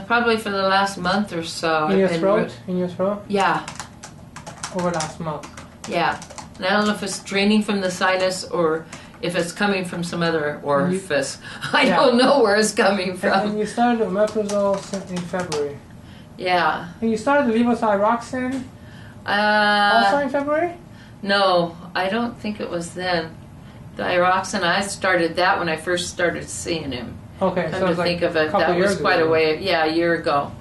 Probably for the last month or so. In your throat? In your throat? Yeah. Over last month? Yeah. And I don't know if it's draining from the sinus or if it's coming from some other orifice. I don't know where it's coming from. And you started omeprazole in February? Yeah. And you started levothyroxine also in February? No, I don't think it was then. Thyroxine, I started that when I first started seeing him. Okay, Come so to it's like think of it, that was quite a way. Yeah, a year ago.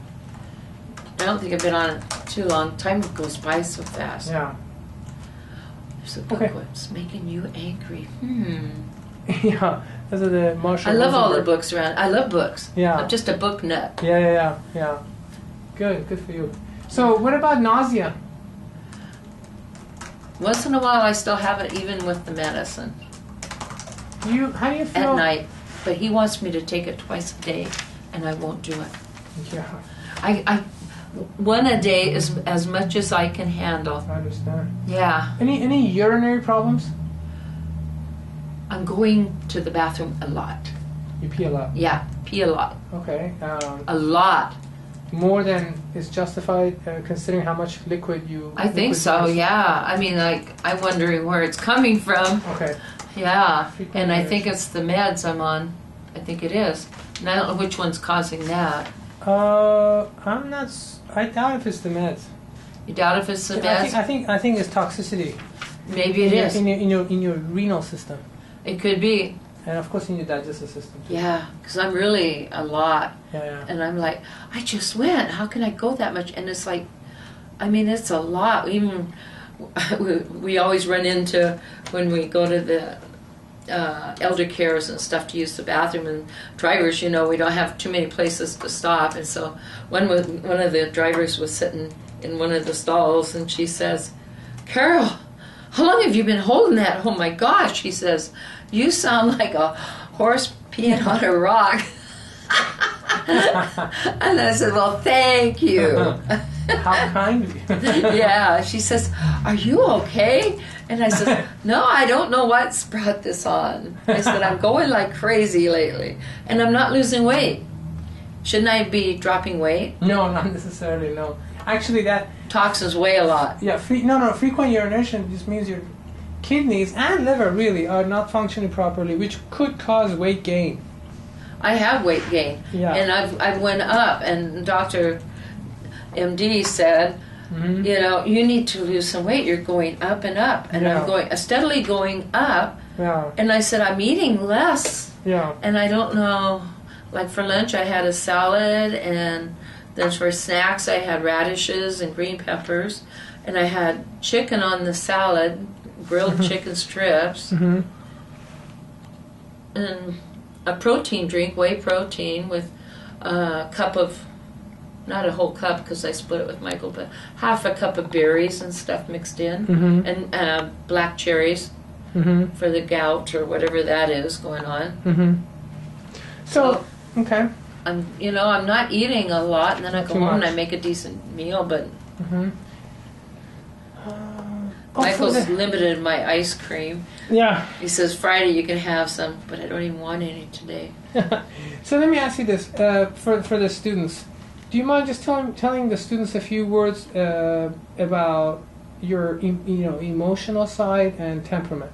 I don't think I've been on it too long. Time goes by so fast. Yeah. There's a book what's making you angry. Yeah, those are the Marshall. I love all the books around. I love books. Yeah. I'm just a book nut. Yeah. Good for you. So what about nausea? Once in a while I still have it even with the medicine. How do you feel? At night. But he wants me to take it twice a day and I won't do it. Yeah. I one a day is as much as I can handle. I understand. Yeah. Any urinary problems? I'm going to the bathroom a lot. You pee a lot? Yeah, pee a lot. Okay. A lot. More than is justified considering how much liquid you... I think so, yeah. I mean, like, I'm wondering where it's coming from. Okay. Yeah, and I think it's the meds I'm on. I think it is. And I don't know which one's causing that. I'm not... I doubt if it's the meds. You doubt if it's the meds? I think it's toxicity. Maybe it is. In your renal system. It could be. And of course in your digestive system too. Yeah, because I'm really a lot. Yeah. And I'm like, I just went. How can I go that much? And it's like, I mean, it's a lot. Even we always run into when we go to the elder cares and stuff to use the bathroom, and drivers, you know, we don't have too many places to stop. And so one of the drivers was sitting in one of the stalls, and she says, Carol, how long have you been holding that? Oh my gosh, she says, you sound like a horse peeing on a rock. And I said, well, thank you. How kind of you. Yeah, she says, are you okay? And I said, no, I don't know what's brought this on. I said, I'm going like crazy lately, and I'm not losing weight. Shouldn't I be dropping weight? No, not necessarily, no. Actually, that... Toxins weigh a lot. Yeah, frequent urination just means your kidneys and liver really are not functioning properly, which could cause weight gain. I have weight gain. Yeah. And I've went up, and Dr. MD said, you know, you need to lose some weight. You're going up and up. And I'm going steadily going up. Yeah. And I said, I'm eating less. Yeah. And I don't know, like for lunch I had a salad, and then for snacks I had radishes and green peppers, and I had chicken on the salad, grilled chicken strips, and a protein drink, whey protein, with a cup of, not a whole cup because I split it with Michael, but half a cup of berries and stuff mixed in, and black cherries for the gout or whatever that is going on. So, okay. I'm not eating a lot, and then I go home and I make a decent meal, but Michael's limited my ice cream. Yeah. He says, Friday you can have some, but I don't even want any today. So let me ask you this, for the students. Do you mind just telling the students a few words about your emotional side and temperament?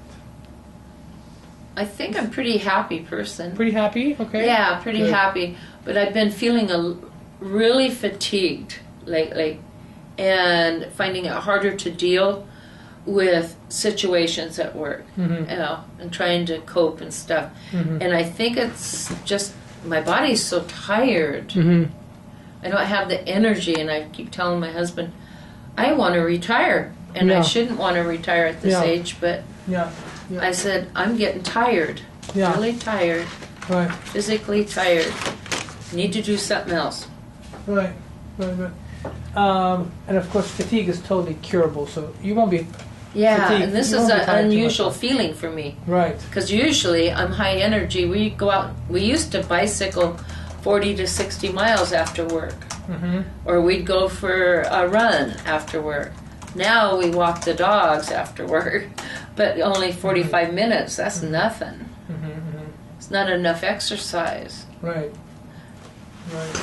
I think I'm a pretty happy person. Pretty happy? Okay. Yeah, pretty happy. But I've been feeling really fatigued lately, and finding it harder to deal with situations at work, and trying to cope and stuff. And I think it's just my body's so tired. I don't have the energy, and I keep telling my husband, I want to retire, and I shouldn't want to retire at this age, but I said, I'm getting tired, really tired, physically tired. Need to do something else. Right. And of course, fatigue is totally curable, so you won't be. Yeah, fatigued. and this is an unusual feeling for me. Right. Because usually I'm high energy. We go out. We used to bicycle 40 to 60 miles after work, or we'd go for a run after work. Now we walk the dogs after work, but only 45 minutes. That's nothing. It's not enough exercise. Right. Right.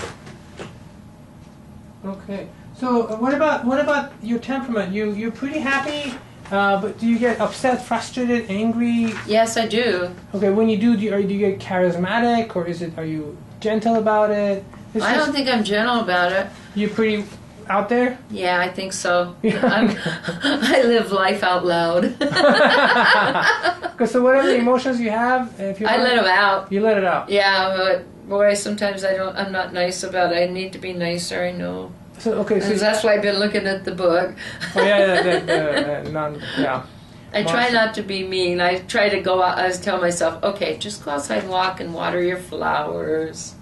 Okay. So what about your temperament? You're pretty happy, but do you get upset, frustrated, angry? Yes, I do. Okay. When you do you get charismatic, or are you gentle about it? I don't think I'm gentle about it. You're pretty out there? Yeah, I think so. I live life out loud. So whatever emotions you have, I let them out. You let it out. Yeah, but boy, sometimes I'm not nice about it. I need to be nicer, I know. So that's why I've been looking at the book. Oh yeah. I try not to be mean. I try to go out. I tell myself, okay, just go outside and walk and water your flowers.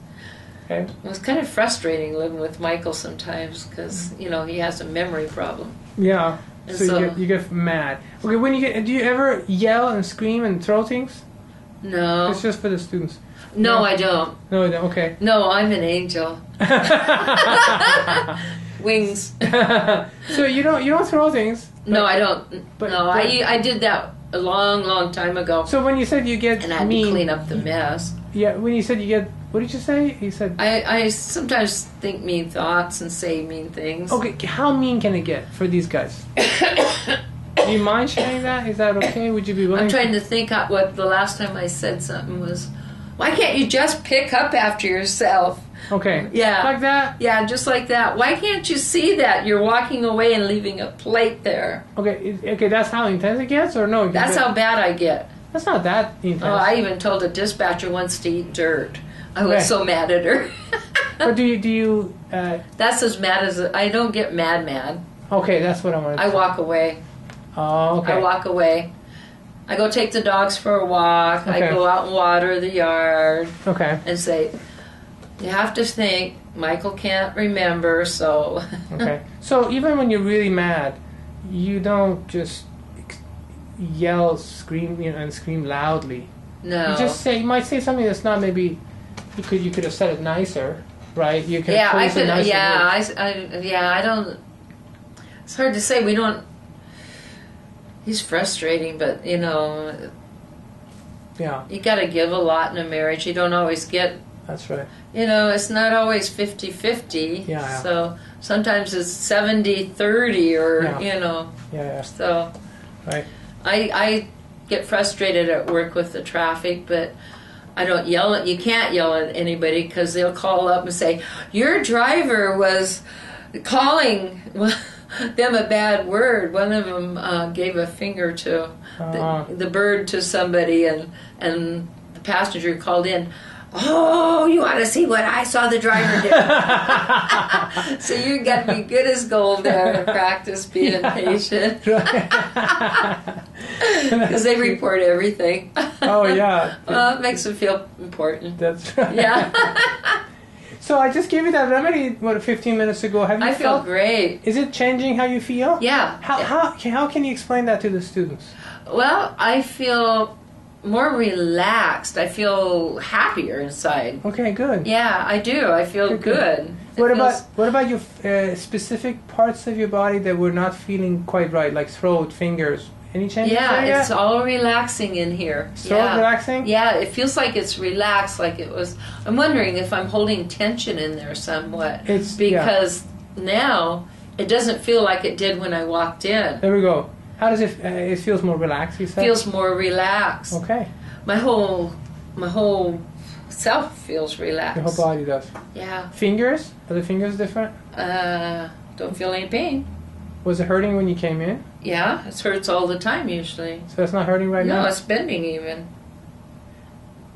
Okay. It was kind of frustrating living with Michael sometimes because he has a memory problem. Yeah. And so you get mad. Okay. Do you ever yell and scream and throw things? No. It's just for the students. No, I don't. No, you don't. Okay. No, I'm an angel. Wings. So you don't throw things. No, I don't. I did that a long, long time ago. So when you said you get and I had to clean up the mess. Yeah. When you said you get. What did you say? You said... I sometimes think mean thoughts and say mean things. Okay, how mean can it get for these guys? Do you mind sharing that? Is that okay? Would you be willing? I'm trying to think what the last time I said something was, why can't you just pick up after yourself? Okay. Yeah. Like that? Yeah, just like that. Why can't you see that you're walking away and leaving a plate there? Okay, that's how intense it gets, or no? That's how bad I get. That's not that intense. Oh, I even told a dispatcher once to eat dirt. I was so mad at her. But do you? That's as mad as I don't get mad. Okay, that's what I wanted to say. I walk away. Oh, okay. I walk away. I go take the dogs for a walk. Okay. I go out and water the yard. Okay. And say, you have to think, Michael can't remember, so... Okay. So even when you're really mad, you don't just yell, scream, and scream loudly. No. You might say something that's not maybe... You could have said it nicer, right? You could have I could. nicer I don't. It's hard to say. We don't. He's frustrating, but Yeah. You got to give a lot in a marriage. You don't always get. That's right. It's not always 50-50. Yeah. So sometimes it's 70-30, or Yeah. So. Right. I get frustrated at work with the traffic, but. I don't yell at. You can't yell at anybody because they'll call up and say, your driver was calling them a bad word. One of them gave a finger to the bird to somebody, and the passenger called in, oh, you ought to see what I saw the driver do. So you got to be good as gold there and practice being patient. Because they report everything. Oh, yeah. It makes them feel important. That's right. Yeah. So I just gave you that remedy, 15 minutes ago. Have you I feel great. Is it changing how you feel? Yeah. How can you explain that to the students? Well, I feel more relaxed. I feel happier inside. Okay, good. Yeah, I do. I feel good. What about your specific parts of your body that were not feeling quite right, like throat, fingers? Any changes? Yeah, it's all relaxing in here. Throat relaxing? Yeah, it feels like it's relaxed, like it was. I'm wondering if I'm holding tension in there somewhat. Because now it doesn't feel like it did when I walked in. There we go. How does it? It feels more relaxed. You said. Feels more relaxed. Okay. My whole self feels relaxed. Your whole body does. Yeah. Fingers? Are the fingers different? Don't feel any pain. Was it hurting when you came in? Yeah, it hurts all the time usually. So it's not hurting right now? No, it's bending even.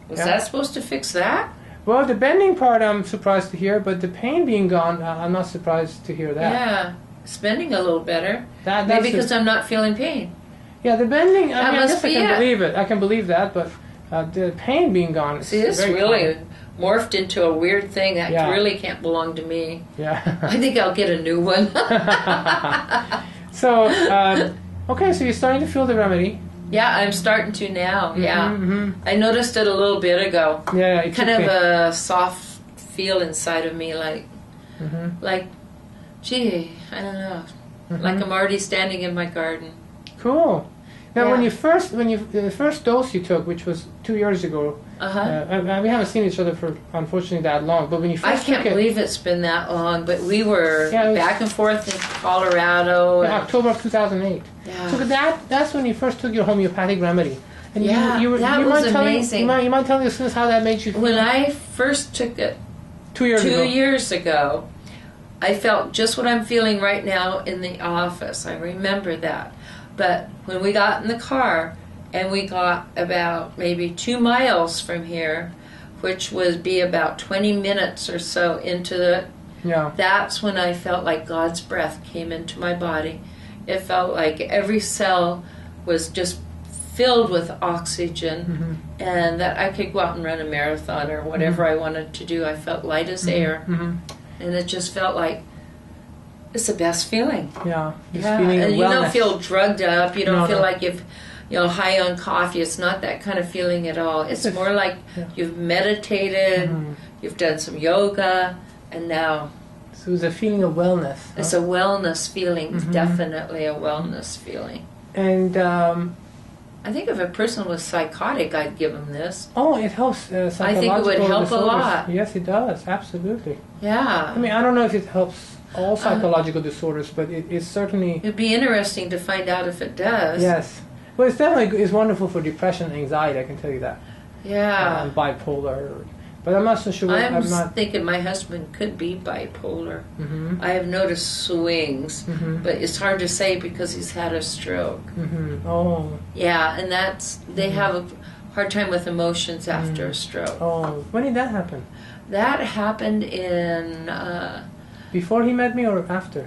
Was that supposed to fix that? Well, the bending part I'm surprised to hear, but the pain being gone, I'm not surprised to hear that. Yeah, it's bending a little better. Maybe because I'm not feeling pain. Yeah, the bending, I guess I can believe it. I can believe that, but the pain being gone. See, this really morphed into a weird thing that really can't belong to me. Yeah. I think I'll get a new one. So, okay, so you're starting to feel the remedy. Yeah, I'm starting to now. Yeah. Mm-hmm. I noticed it a little bit ago. Yeah, kind of a soft feel inside of me, like, gee, I don't know. Mm-hmm. Like I'm already standing in my garden. Cool. Now, Yeah. the first dose you took, which was 2 years ago, we haven't seen each other for unfortunately that long. But when you I first can't took it, believe it's been that long, but we were Yeah, it was- back and forth in Colorado. in and- October of 2008. Yeah. So that's when you first took your homeopathic remedy. And Yeah, you that you was mind telling, amazing. you mind telling the students how that made you feel? When I first took it 2 years 2 ago. years ago, I felt just what I'm feeling right now in the office. I remember that. But when we got in the car and we got about maybe 2 miles from here, which would be about 20 minutes or so into it, Yeah. that's when I felt like God's breath came into my body. It felt like every cell was just filled with oxygen, and that I could go out and run a marathon or whatever I wanted to do. I felt light as air, and it just felt like it's the best feeling. Yeah. Just Yeah, feeling and you don't wellness. feel drugged up. You don't No, feel no. like you've, high on coffee. It's not that kind of feeling at all. It's It's- more like yeah. you've meditated, you've done some yoga, and now So it was a feeling of wellness. it's a wellness feeling. Definitely a wellness feeling. And I think if a person was psychotic, I'd give them this. it helps psychological I think it would help a disorders. lot. Yes, it does. Absolutely. Yeah. I mean, I don't know if it helps all psychological disorders, but it's certainly It'd be interesting to find out if it does. yes. Well, it's definitely it's wonderful for depression and anxiety. I can tell you that. Yeah. And bipolar, but I'm not so sure. I'm not. thinking my husband could be bipolar. Mhm. I have noticed swings, but it's hard to say because he's had a stroke. Oh. Yeah, and they have a hard time with emotions after a stroke. Oh. When did that happen? That happened in, Before he met me or after?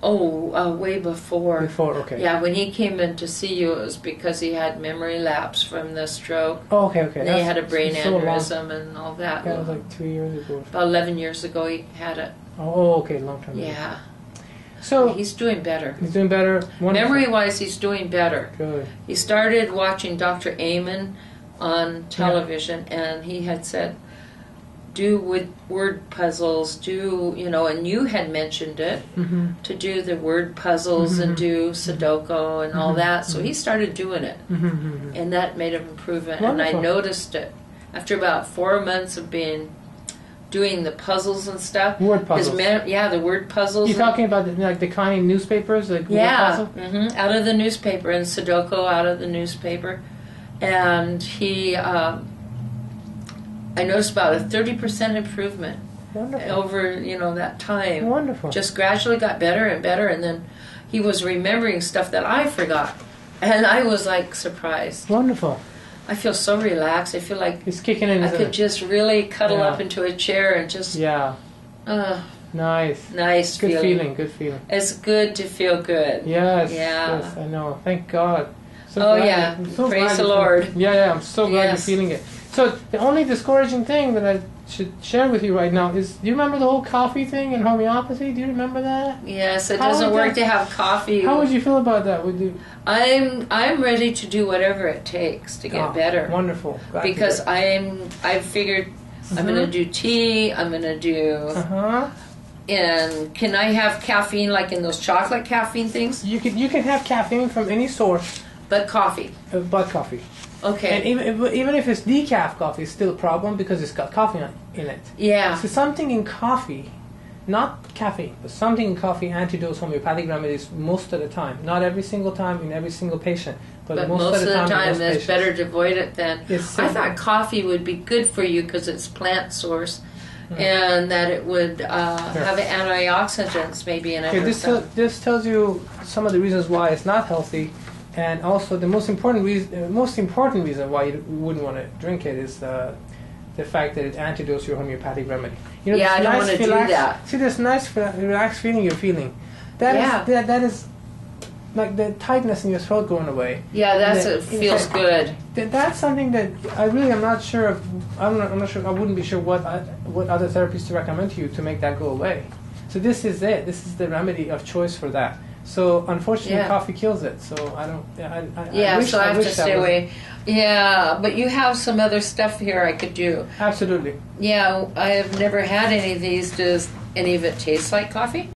way before. Before. Okay. Yeah, when he came in to see you, it was because he had memory lapse from the stroke. Oh, okay. Okay. And he had a brain so long. aneurysm and all that. That was like 2 years ago. About 11 years ago he had it. Oh, okay. Long time ago. Yeah. So He's doing better. he's doing better. Wonderful. Memory-wise, he's doing better. Good. He started watching Dr. Amen on television, and he had said, do with word puzzles, and you had mentioned it, to do the word puzzles and do Sudoku and all that. So he started doing it, and that made him improve it. And I Wonderful. noticed it after about 4 months of doing the puzzles and stuff. Word puzzles. The word puzzles. You're talking about the kind of newspapers, like word Yeah, puzzle? out of the newspaper, and Sudoku out of the newspaper. And I noticed about a 30% improvement Wonderful. over, that time. Wonderful. Just gradually got better and better, and then he was remembering stuff that I forgot. And I was like surprised. Wonderful. I feel so relaxed. I feel like It's kicking in. I isn't could it? just really cuddle Yeah. up into a chair and just, Yeah. Nice. nice Good feeling. feeling. Good feeling. It's good to feel good. Yes. Yeah. Yes. I know. Thank God. So Oh, glad yeah. I'm so Praise glad the you're Lord. feeling- Yeah. I'm so glad Yes. you're feeling it. So the only discouraging thing that I should share with you right now is: do you remember the whole coffee thing in homeopathy? Do you remember that? Yes, it How doesn't would work that- to have coffee. How would you feel about that? Would you? I'm ready to do whatever it takes to get Oh, better. Wonderful. Glad to Because hear. I figured I'm going to do tea. I'm going to do. Uh-huh. And can I have caffeine like in those chocolate caffeine things? You can have caffeine from any source, But coffee. but coffee. Okay. And even if it's decaf coffee, it's still a problem because it's got coffee in it. Yeah. So something in coffee, not caffeine, but something in coffee antidotes homeopathic remedies most of the time. Not every single time in every single patient, but most of the time, in most it's patients. better to avoid it then. It's I simple. thought coffee would be good for you because it's plant source. And that it would have antioxidants maybe in it. Okay, or something. this tells you some of the reasons why it's not healthy, and also the most important reason why you wouldn't want to drink it is the fact that it antidotes your homeopathic remedy. Yeah, this I don't wanna do that. See this nice relaxed feeling you're feeling. Yeah. That is like the tightness in your throat going away. Yeah, And it feels good. That's something that I really am not sure of. I'm not sure. I wouldn't be sure what other therapies to recommend to you to make that go away. So this is it. This is the remedy of choice for that. So unfortunately, Yeah. coffee kills it. So I don't. Yeah, wish, so I have to wish that stay was- away. Yeah, but you have some other stuff here I could do. Absolutely. Yeah, I have never had any of these. Does any of it taste like coffee?